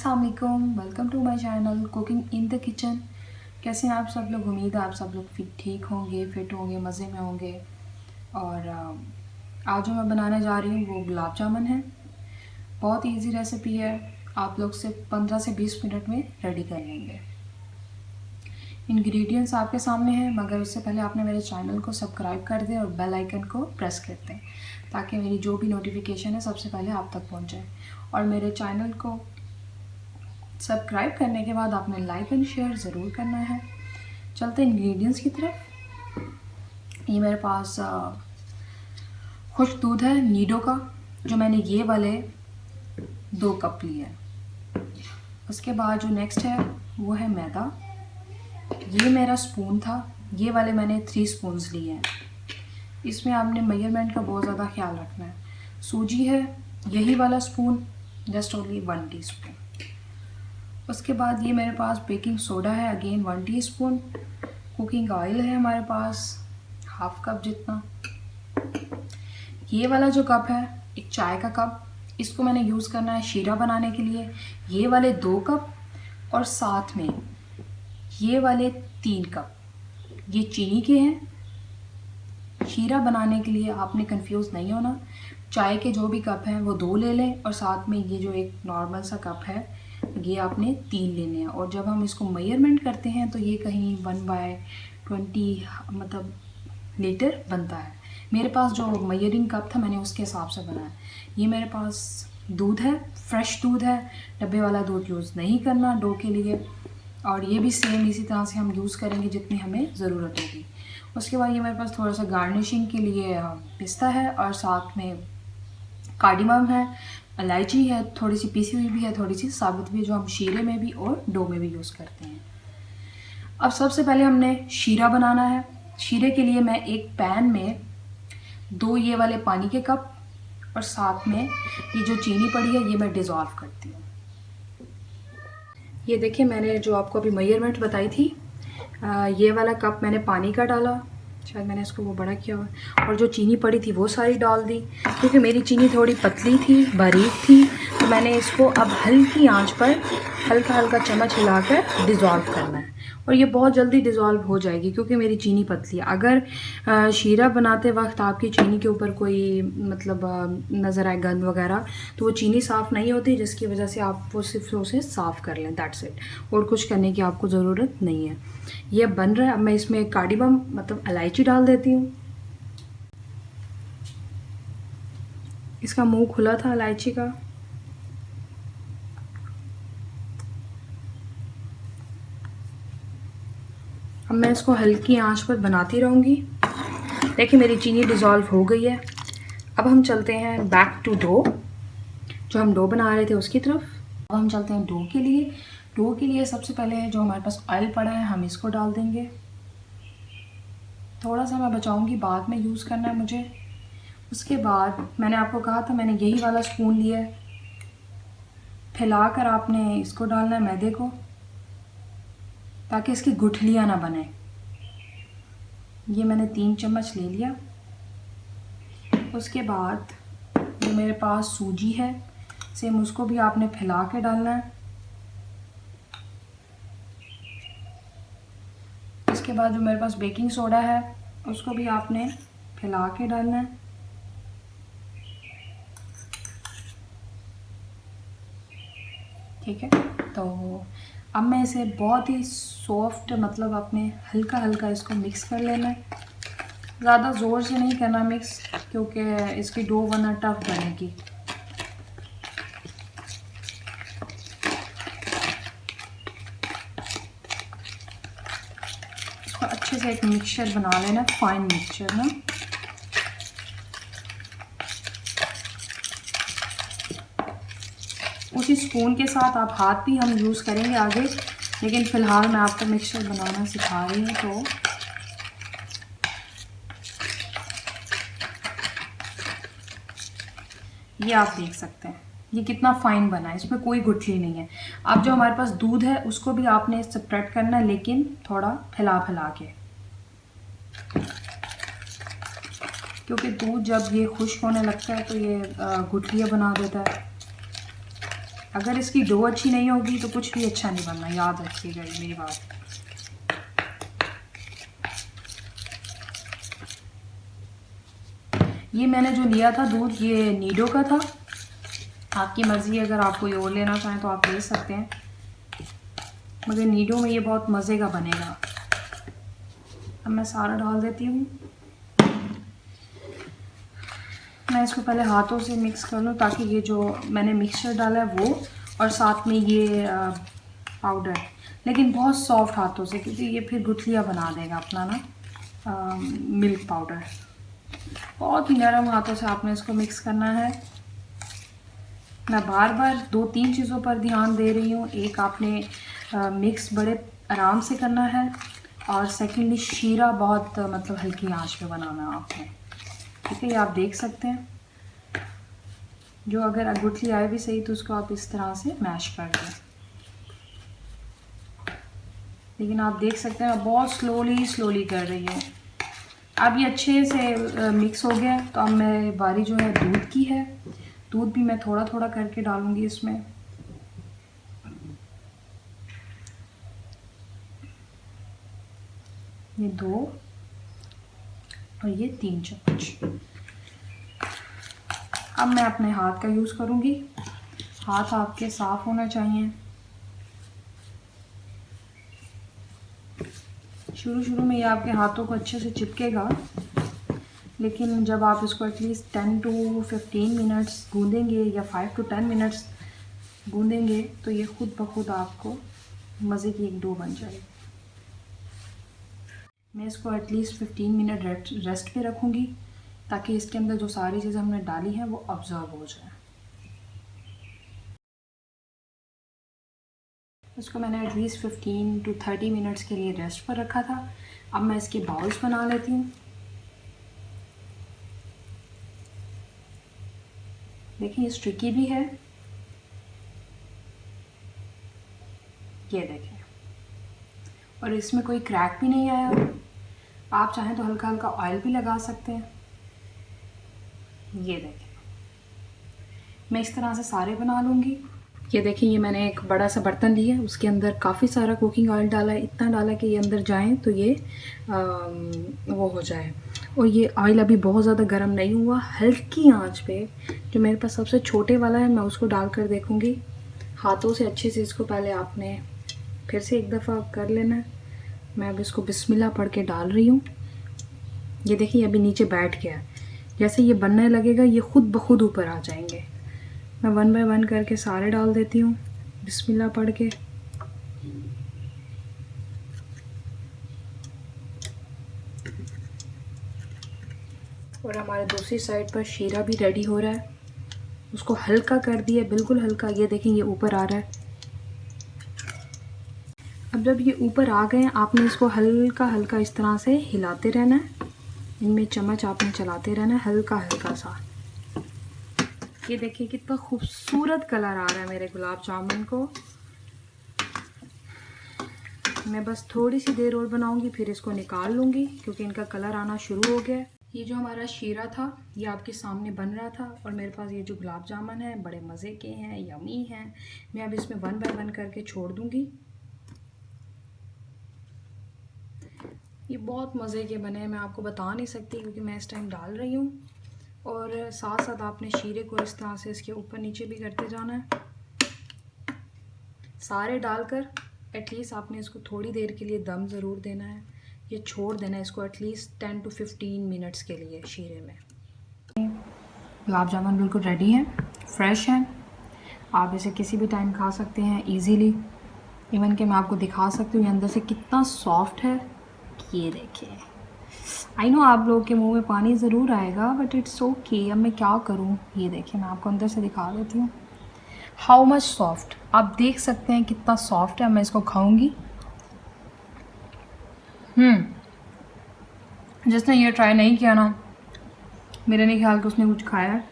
अस्सलाम वालेकुम, welcome to my channel cooking in the kitchen. कैसे हैं आप सब लोग? उम्मीद है आप सब लोग ठीक होंगे, फिट होंगे, मज़े में होंगे। और आज जो मैं बनाने जा रही हूँ वो गुलाब जामुन है। बहुत इजी रेसिपी है, आप लोग सिर्फ 15 से 20 मिनट में रेडी कर लेंगे। इंग्रेडिएंट्स आपके सामने हैं, मगर उससे पहले आपने मेरे चैनल को सब्सक्राइब कर दें और बेल आइकन को प्रेस कर दें ताकि मेरी जो भी नोटिफिकेशन है सबसे पहले आप तक पहुँच जाए। और मेरे चैनल को सब्सक्राइब करने के बाद आपने लाइक एंड शेयर ज़रूर करना है। चलते इंग्रेडिएंट्स की तरफ। ये मेरे पास खुश्क दूध है नीडो का, जो मैंने ये वाले 2 कप लिए हैं। उसके बाद जो नेक्स्ट है वो है मैदा। ये मेरा स्पून था, ये वाले मैंने 3 स्पून्स लिए हैं। इसमें आपने मेजरमेंट का बहुत ज़्यादा ख्याल रखना है। सूजी है यही वाला स्पून, जस्ट ओनली 1 टीस्पून। उसके बाद ये मेरे पास बेकिंग सोडा है, अगेन 1 टीस्पून। कुकिंग ऑयल है हमारे पास हाफ कप जितना। ये वाला जो कप है एक चाय का कप, इसको मैंने यूज़ करना है शीरा बनाने के लिए। ये वाले 2 कप और साथ में ये वाले 3 कप ये चीनी के हैं। शीरा बनाने के लिए आपने कंफ्यूज नहीं होना, चाय के जो भी कप हैं वो 2 ले लें और साथ में ये जो एक नॉर्मल सा कप है ये आपने 3 लेने हैं। और जब हम इसको मेजरमेंट करते हैं तो ये कहीं 1/20 मतलब लीटर बनता है। मेरे पास जो मेजरिंग कप था मैंने उसके हिसाब से बनाया। ये मेरे पास दूध है, फ्रेश दूध है, डब्बे वाला दूध यूज़ नहीं करना डो के लिए। और ये भी सेम इसी तरह से हम यूज़ करेंगे जितनी हमें ज़रूरत होगी। उसके बाद ये मेरे पास थोड़ा सा गार्निशिंग के लिए पिस्ता है और साथ में कार्डिमम है, इलायची है, थोड़ी सी पीसी हुई भी है, थोड़ी सी साबुत भी है, जो हम शीरे में भी और डो में भी यूज़ करते हैं। अब सबसे पहले हमने शीरा बनाना है। शीरे के लिए मैं एक पैन में 2 ये वाले पानी के कप और साथ में ये जो चीनी पड़ी है ये मैं डिज़ोल्व करती हूँ। ये देखिए मैंने जो आपको अभी मेजरमेंट बताई थी, ये वाला कप मैंने पानी का डाला, शायद मैंने इसको वो बड़ा किया हुआ, और जो चीनी पड़ी थी वो सारी डाल दी। क्योंकि मेरी चीनी थोड़ी पतली थी, बारीक थी, तो मैंने इसको अब हल्की आंच पर हल्का हल्का चम्मच हिलाकर डिज़ोल्व करना है। और ये बहुत जल्दी डिज़ोल्व हो जाएगी क्योंकि मेरी चीनी पतली है। अगर शीरा बनाते वक्त आपकी चीनी के ऊपर कोई मतलब नज़र आए गंद वगैरह, तो वो चीनी साफ़ नहीं होती, जिसकी वजह से आप वो सिर्फ उसे साफ़ कर लें, दैट्स इट। और कुछ करने की आपको ज़रूरत नहीं है। ये बन रहा है। अब मैं इसमें कार्डिमम मतलब इलायची डाल देती हूँ। इसका मुंह खुला था इलायची का। अब मैं इसको हल्की आंच पर बनाती रहूँगी। देखिए मेरी चीनी डिज़ोल्व हो गई है। अब हम चलते हैं बैक टू डो, जो हम डो बना रहे थे उसकी तरफ। अब हम चलते हैं डो के लिए। डो के लिए सबसे पहले जो हमारे पास ऑयल पड़ा है हम इसको डाल देंगे। थोड़ा सा मैं बचाऊंगी, बाद में यूज़ करना है मुझे। उसके बाद मैंने आपको कहा था मैंने यही वाला स्पून लिया है, फैलाकर आपने इसको डालना है मैदे को, ताकि इसकी गुठलियाँ ना बने। ये मैंने 3 चम्मच ले लिया। उसके बाद जो मेरे पास सूजी है सेम उसको भी आपने फैला के डालना है। उसके बाद जो मेरे पास बेकिंग सोडा है उसको भी आपने फैला के डालना है। ठीक है, तो अब मैं इसे बहुत ही सॉफ्ट मतलब आपने हल्का हल्का इसको मिक्स कर लेना है। ज़्यादा ज़ोर से नहीं करना मिक्स, क्योंकि इसकी डो वरना टफ बनेगी। इसको अच्छे से एक मिक्सचर बना लेना, फाइन मिक्सचर ना। उसी स्पून के साथ आप हाथ भी हम यूज़ करेंगे आगे, लेकिन फ़िलहाल मैं आपको मिक्सचर बनाना सिखा रही हूँ। तो ये आप देख सकते हैं ये कितना फाइन बना है, इसमें कोई गुठली नहीं है। अब जो हमारे पास दूध है उसको भी आपने सेपरेट करना है, लेकिन थोड़ा फैला फैला के, क्योंकि दूध जब ये खुश्क होने लगता है तो ये गुठलियाँ बना देता है। अगर इसकी डो अच्छी नहीं होगी तो कुछ भी अच्छा नहीं बनना, याद रखिएगा ये मेरी बात। ये मैंने जो लिया था दूध, ये नीडो का था। आपकी मर्ज़ी, अगर आप कोई और लेना चाहें तो आप ले सकते हैं, मगर नीडो में ये बहुत मज़े का बनेगा। अब मैं सारा डाल देती हूँ। मैं इसको पहले हाथों से मिक्स कर लूँ ताकि ये जो मैंने मिक्सचर डाला है वो, और साथ में ये पाउडर, लेकिन बहुत सॉफ्ट हाथों से, क्योंकि ये फिर गुठलियाँ बना देगा अपना ना मिल्क पाउडर। बहुत ही नरम हाथों से आपने इसको मिक्स करना है। मैं बार बार 2-3 चीज़ों पर ध्यान दे रही हूँ। एक, आपने मिक्स बड़े आराम से करना है, और सेकेंडली शीरा बहुत मतलब हल्की आंच पे बनाना है आपने, ठीक है। ये आप देख सकते हैं, जो अगर गुठली आए भी सही तो उसको आप इस तरह से मैश कर दें। लेकिन आप देख सकते हैं मैं बहुत स्लोली कर रही हूँ। अब ये अच्छे से मिक्स हो गया, तो अब मैं बारी जो है दूध की है। दूध भी मैं थोड़ा थोड़ा करके डालूँगी इसमें। ये 2 और ये 3 चम्मच। अब मैं अपने हाथ का यूज़ करूँगी। हाथ आपके साफ़ होना चाहिए। शुरू में ये आपके हाथों को अच्छे से चिपकेगा, लेकिन जब आप इसको एटलीस्ट 10 to 15 मिनट्स गूँदेंगे, या 5 to 10 मिनट्स गूँदेंगे, तो ये खुद ब खुद आपको मज़े की एक डो बन जाएगी। मैं इसको एटलीस्ट 15 मिनट रेस्ट पे रखूँगी, ताकि इसके अंदर जो सारी चीज़ें हमने डाली हैं वो ऑब्ज़र्व हो जाए। इसको मैंने एटलीस्ट 15 to 30 मिनट्स के लिए रेस्ट पर रखा था। अब मैं इसके बाउल्स बना लेती हूँ। देखिए, ये स्टिकी भी है, ये देखें, और इसमें कोई क्रैक भी नहीं आया। आप चाहें तो हल्का हल्का ऑयल भी लगा सकते हैं। ये देखें, मैं इस तरह से सारे बना लूँगी। ये देखिए, ये मैंने एक बड़ा सा बर्तन लिया, उसके अंदर काफ़ी सारा कुकिंग ऑयल डाला है। इतना डाला कि ये अंदर जाए तो ये वो हो जाए। और ये ऑयल अभी बहुत ज़्यादा गर्म नहीं हुआ, हल्की आंच पे। जो मेरे पास सबसे छोटे वाला है, मैं उसको डाल कर देखूँगी। हाथों से अच्छे से इसको पहले आपने फिर से एक दफ़ा कर लेना है। मैं अब इसको बिस्मिल्लाह पढ़ के डाल रही हूँ। ये देखिए, अभी नीचे बैठ गया। जैसे ये बनने लगेगा, ये खुद ब खुद ऊपर आ जाएंगे। मैं 1 बाय 1 करके सारे डाल देती हूँ बिस्मिल्लाह पढ़ के। और हमारे दूसरी साइड पर शीरा भी रेडी हो रहा है। उसको हल्का कर दिया, बिल्कुल हल्का। ये देखें, ये ऊपर आ रहा है। अब जब ये ऊपर आ गए, आपने इसको हल्का हल्का इस तरह से हिलाते रहना है। इनमें चम्मच आपने चलाते रहना है, हल्का हल्का सा। ये देखिए, कितना खूबसूरत कलर आ रहा है मेरे गुलाब जामुन को। मैं बस थोड़ी सी देर और बनाऊंगी, फिर इसको निकाल लूँगी, क्योंकि इनका कलर आना शुरू हो गया है। ये जो हमारा शीरा था, ये आपके सामने बन रहा था, और मेरे पास ये जो गुलाब जामुन है, बड़े मज़े के हैं, यमी हैं। मैं अब इसमें 1 बाय 1 करके छोड़ दूँगी। ये बहुत मज़े के बने हैं, मैं आपको बता नहीं सकती, क्योंकि मैं इस टाइम डाल रही हूँ। और साथ साथ आपने शीरे को इस तरह से इसके ऊपर नीचे भी करते जाना है। सारे डालकर एटलीस्ट आपने इसको थोड़ी देर के लिए दम ज़रूर देना है। ये छोड़ देना है इसको एटलीस्ट 10 to 15 मिनट्स के लिए शीरे में। गुलाब जामुन बिल्कुल रेडी हैं, फ्रेश हैं। आप इसे किसी भी टाइम खा सकते हैं इजीली। इवन कि मैं आपको दिखा सकती हूँ ये अंदर से कितना सॉफ्ट है। ये देखिए, आई नो आप लोगों के मुंह में पानी ज़रूर आएगा, बट इट्स ओके। अब मैं क्या करूँ। ये देखिए, मैं आपको अंदर से दिखा देती हूँ हाउ मच सॉफ्ट। आप देख सकते हैं कितना सॉफ्ट है। मैं इसको खाऊंगी। जिसने ये ट्राई नहीं किया ना, मेरे नहीं ख्याल कि उसने कुछ खाया है।